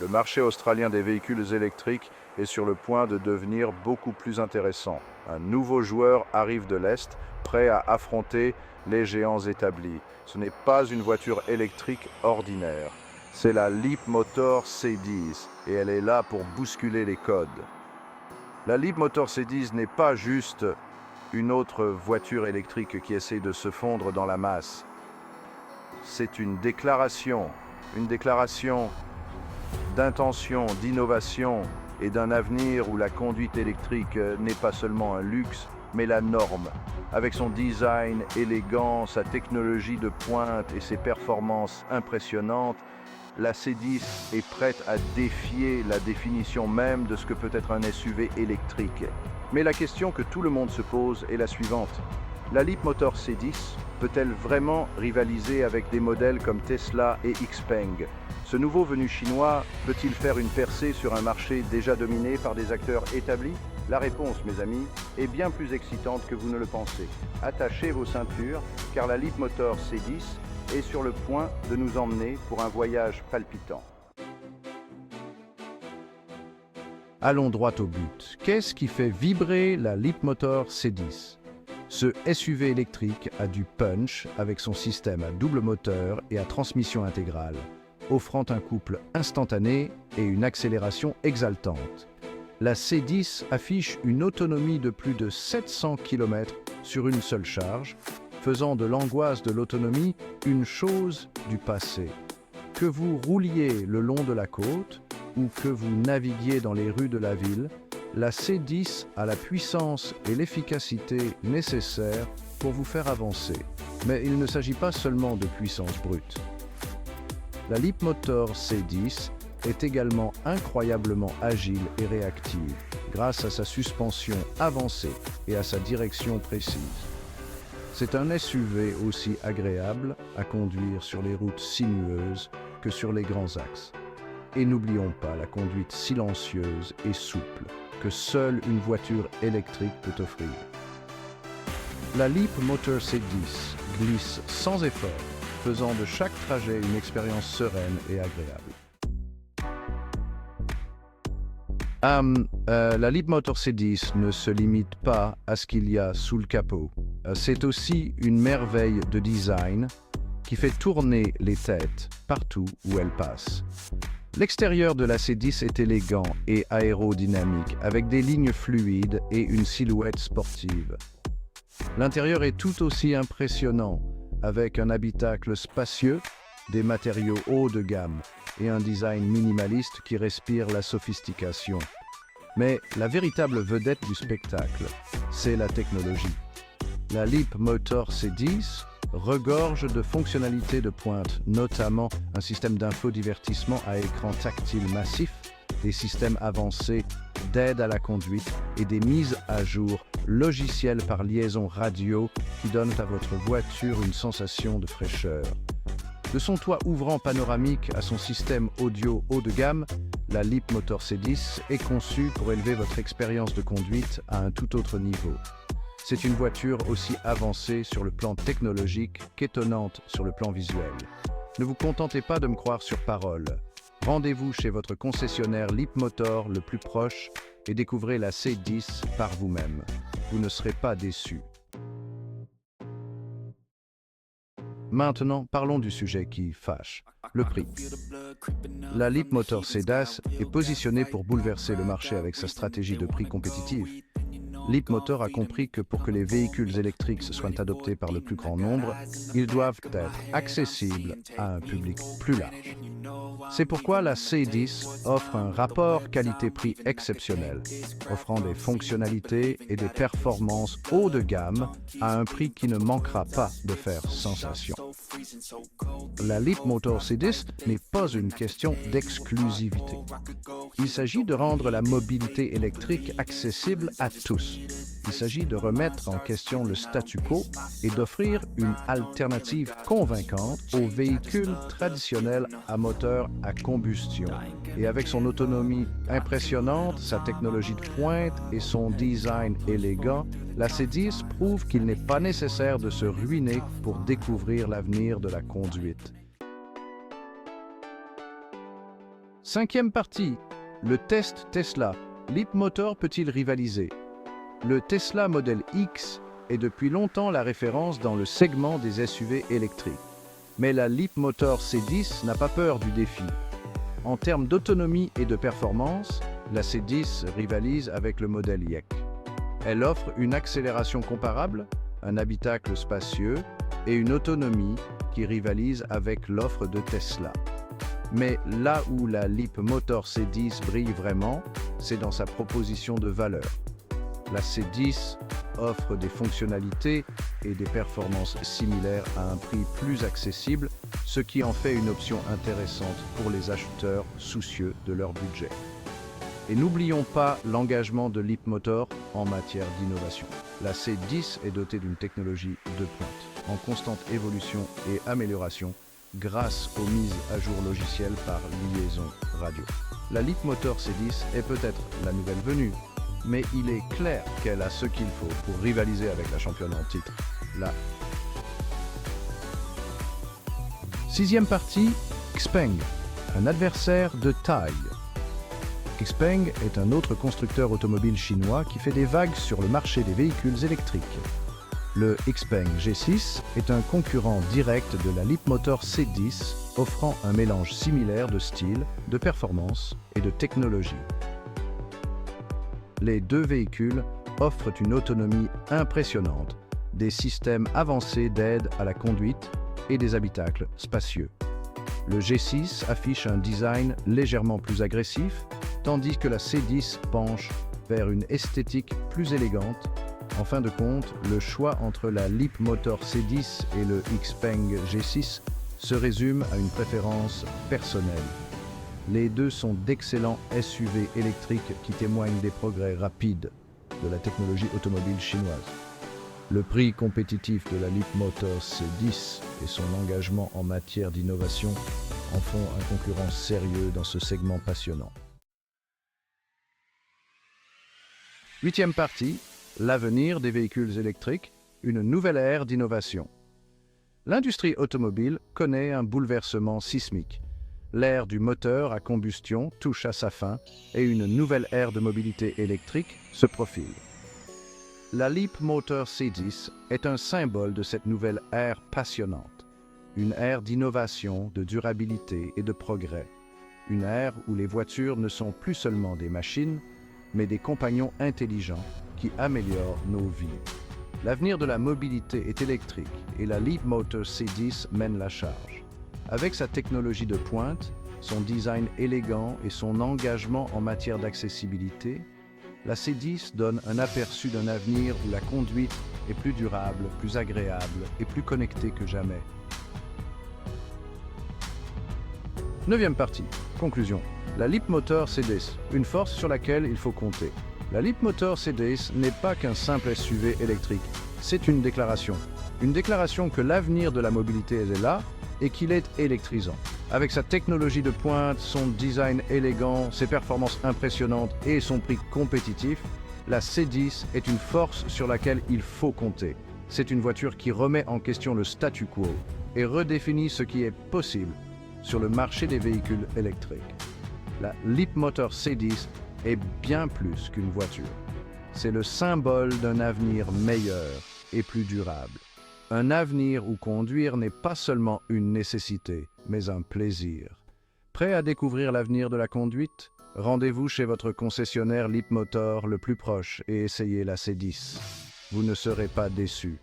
Le marché australien des véhicules électriques est sur le point de devenir beaucoup plus intéressant. Un nouveau joueur arrive de l'Est, prêt à affronter les géants établis. Ce n'est pas une voiture électrique ordinaire. C'est la Leapmotor C10 et elle est là pour bousculer les codes. La Leapmotor C10 n'est pas juste une autre voiture électrique qui essaie de se fondre dans la masse. C'est une déclaration d'intention, d'innovation et d'un avenir où la conduite électrique n'est pas seulement un luxe, mais la norme. Avec son design élégant, sa technologie de pointe et ses performances impressionnantes, la C10 est prête à défier la définition même de ce que peut être un SUV électrique. Mais la question que tout le monde se pose est la suivante. La Leapmotor C10 peut-elle vraiment rivaliser avec des modèles comme Tesla et Xpeng? Ce nouveau venu chinois peut-il faire une percée sur un marché déjà dominé par des acteurs établis? La réponse, mes amis, est bien plus excitante que vous ne le pensez. Attachez vos ceintures, car la Leapmotor C10 est sur le point de nous emmener pour un voyage palpitant. Allons droit au but. Qu'est-ce qui fait vibrer la Leapmotor C10? Ce SUV électrique a du punch avec son système à double moteur et à transmission intégrale, offrant un couple instantané et une accélération exaltante. La C10 affiche une autonomie de plus de 700 km sur une seule charge, faisant de l'angoisse de l'autonomie une chose du passé. Que vous rouliez le long de la côte ou que vous naviguiez dans les rues de la ville, la C10 a la puissance et l'efficacité nécessaires pour vous faire avancer. Mais il ne s'agit pas seulement de puissance brute. La Leapmotor C10 est également incroyablement agile et réactive grâce à sa suspension avancée et à sa direction précise. C'est un SUV aussi agréable à conduire sur les routes sinueuses que sur les grands axes. Et n'oublions pas la conduite silencieuse et souple que seule une voiture électrique peut offrir. La Leapmotor C10 glisse sans effort, faisant de chaque trajet une expérience sereine et agréable. La Leapmotor C10 ne se limite pas à ce qu'il y a sous le capot. C'est aussi une merveille de design qui fait tourner les têtes partout où elle passe. L'extérieur de la C10 est élégant et aérodynamique, avec des lignes fluides et une silhouette sportive. L'intérieur est tout aussi impressionnant, avec un habitacle spacieux, des matériaux haut de gamme et un design minimaliste qui respire la sophistication. Mais la véritable vedette du spectacle, c'est la technologie. La Leapmotor C10 regorge de fonctionnalités de pointe, notamment un système d'infodivertissement à écran tactile massif, des systèmes avancés d'aide à la conduite et des mises à jour logicielles par liaison radio qui donnent à votre voiture une sensation de fraîcheur. De son toit ouvrant panoramique à son système audio haut de gamme, la Leapmotor C10 est conçue pour élever votre expérience de conduite à un tout autre niveau. C'est une voiture aussi avancée sur le plan technologique qu'étonnante sur le plan visuel. Ne vous contentez pas de me croire sur parole. Rendez-vous chez votre concessionnaire Leapmotor le plus proche et découvrez la C10 par vous-même. Vous ne serez pas déçus. Maintenant, parlons du sujet qui fâche, le prix. La Leapmotor C10 est positionnée pour bouleverser le marché avec sa stratégie de prix compétitive. Leapmotor a compris que pour que les véhicules électriques soient adoptés par le plus grand nombre, ils doivent être accessibles à un public plus large. C'est pourquoi la C10 offre un rapport qualité-prix exceptionnel, offrant des fonctionnalités et des performances haut de gamme à un prix qui ne manquera pas de faire sensation. La Leapmotor C10 n'est pas une question d'exclusivité. Il s'agit de rendre la mobilité électrique accessible à tous. Il s'agit de remettre en question le statu quo et d'offrir une alternative convaincante aux véhicules traditionnels à moteur à combustion. Et avec son autonomie impressionnante, sa technologie de pointe et son design élégant, la C10 prouve qu'il n'est pas nécessaire de se ruiner pour découvrir l'avenir de la conduite. 5e partie, le test Tesla. Leapmotor peut-il rivaliser? Le Tesla Model X est depuis longtemps la référence dans le segment des SUV électriques. Mais la Leapmotor C10 n'a pas peur du défi. En termes d'autonomie et de performance, la C10 rivalise avec le modèle YEK. Elle offre une accélération comparable, un habitacle spacieux et une autonomie qui rivalise avec l'offre de Tesla. Mais là où la Leapmotor C10 brille vraiment, c'est dans sa proposition de valeur. La C10 offre des fonctionnalités et des performances similaires à un prix plus accessible, ce qui en fait une option intéressante pour les acheteurs soucieux de leur budget. Et n'oublions pas l'engagement de Leapmotor en matière d'innovation. La C10 est dotée d'une technologie de pointe, en constante évolution et amélioration, grâce aux mises à jour logicielles par liaison radio. La Leapmotor C10 est peut-être la nouvelle venue, mais il est clair qu'elle a ce qu'il faut pour rivaliser avec la championne en titre, la 6e partie, Xpeng, un adversaire de taille. Xpeng est un autre constructeur automobile chinois qui fait des vagues sur le marché des véhicules électriques. Le Xpeng G6 est un concurrent direct de la Leapmotor C10, offrant un mélange similaire de style, de performance et de technologie. Les deux véhicules offrent une autonomie impressionnante, des systèmes avancés d'aide à la conduite et des habitacles spacieux. Le G6 affiche un design légèrement plus agressif, tandis que la C10 penche vers une esthétique plus élégante. En fin de compte, le choix entre la Leapmotor C10 et le Xpeng G6 se résume à une préférence personnelle. Les deux sont d'excellents SUV électriques qui témoignent des progrès rapides de la technologie automobile chinoise. Le prix compétitif de la Leapmotor C10 et son engagement en matière d'innovation en font un concurrent sérieux dans ce segment passionnant. 8e partie, l'avenir des véhicules électriques, une nouvelle ère d'innovation. L'industrie automobile connaît un bouleversement sismique. L'ère du moteur à combustion touche à sa fin et une nouvelle ère de mobilité électrique se profile. La Leapmotor C10 est un symbole de cette nouvelle ère passionnante. Une ère d'innovation, de durabilité et de progrès. Une ère où les voitures ne sont plus seulement des machines, mais des compagnons intelligents qui améliorent nos vies. L'avenir de la mobilité est électrique et la Leapmotor C10 mène la charge. Avec sa technologie de pointe, son design élégant et son engagement en matière d'accessibilité, la C10 donne un aperçu d'un avenir où la conduite est plus durable, plus agréable et plus connectée que jamais. 9e partie. Conclusion. La Leapmotor C10, une force sur laquelle il faut compter. La Leapmotor C10 n'est pas qu'un simple SUV électrique, c'est une déclaration. Une déclaration que l'avenir de la mobilité est là et qu'il est électrisant. Avec sa technologie de pointe, son design élégant, ses performances impressionnantes et son prix compétitif, la C10 est une force sur laquelle il faut compter. C'est une voiture qui remet en question le statu quo et redéfinit ce qui est possible sur le marché des véhicules électriques. La Leapmotor C10 est bien plus qu'une voiture. C'est le symbole d'un avenir meilleur et plus durable. Un avenir où conduire n'est pas seulement une nécessité, mais un plaisir. Prêt à découvrir l'avenir de la conduite? Rendez-vous chez votre concessionnaire Leapmotor le plus proche et essayez la C10. Vous ne serez pas déçus.